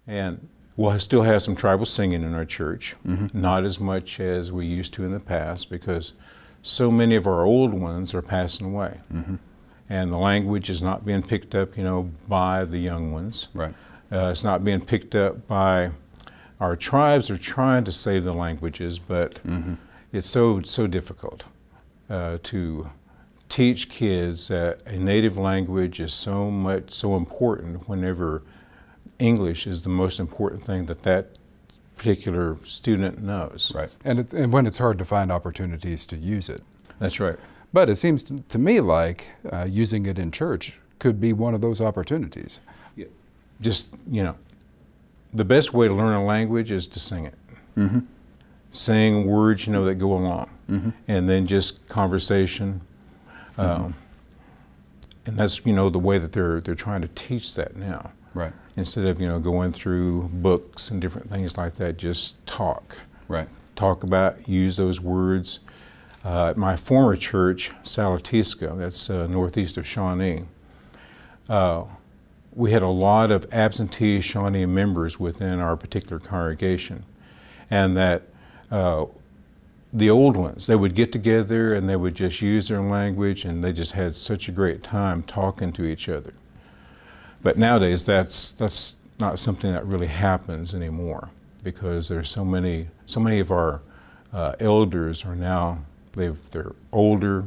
And we'll still have some tribal singing in our church, not as much as we used to in the past, because so many of our old ones are passing away. And the language is not being picked up, by the young ones. Right. It's not being picked up by our tribes. Are trying to save the languages, but it's so difficult to teach kids that a native language is so important whenever English is the most important thing that particular student knows. Right. And when it's hard to find opportunities to use it. That's right. But it seems to me like using it in church could be one of those opportunities. Yeah. Just, the best way to learn a language is to sing it. Sing words, that go along. And then just conversation. And that's, the way that they're trying to teach that now. Right. Instead of, going through books and different things like that, just talk. Right. Talk about, use those words. At my former church, Salatisca, that's northeast of Shawnee, we had a lot of absentee Shawnee members within our particular congregation. And that the old ones, they would get together and they would just use their language, and they just had such a great time talking to each other. But nowadays, that's not something that really happens anymore, because there's so many of our elders are now, they're older,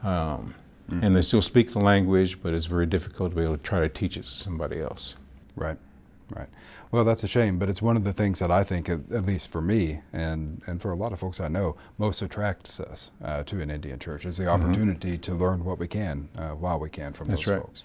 and they still speak the language, but it's very difficult to be able to try to teach it to somebody else. Right. Right. Well, that's a shame, but it's one of the things that I think, at least for me and for a lot of folks I know, most attracts us to an Indian church is the opportunity to learn what we can while we can from those folks.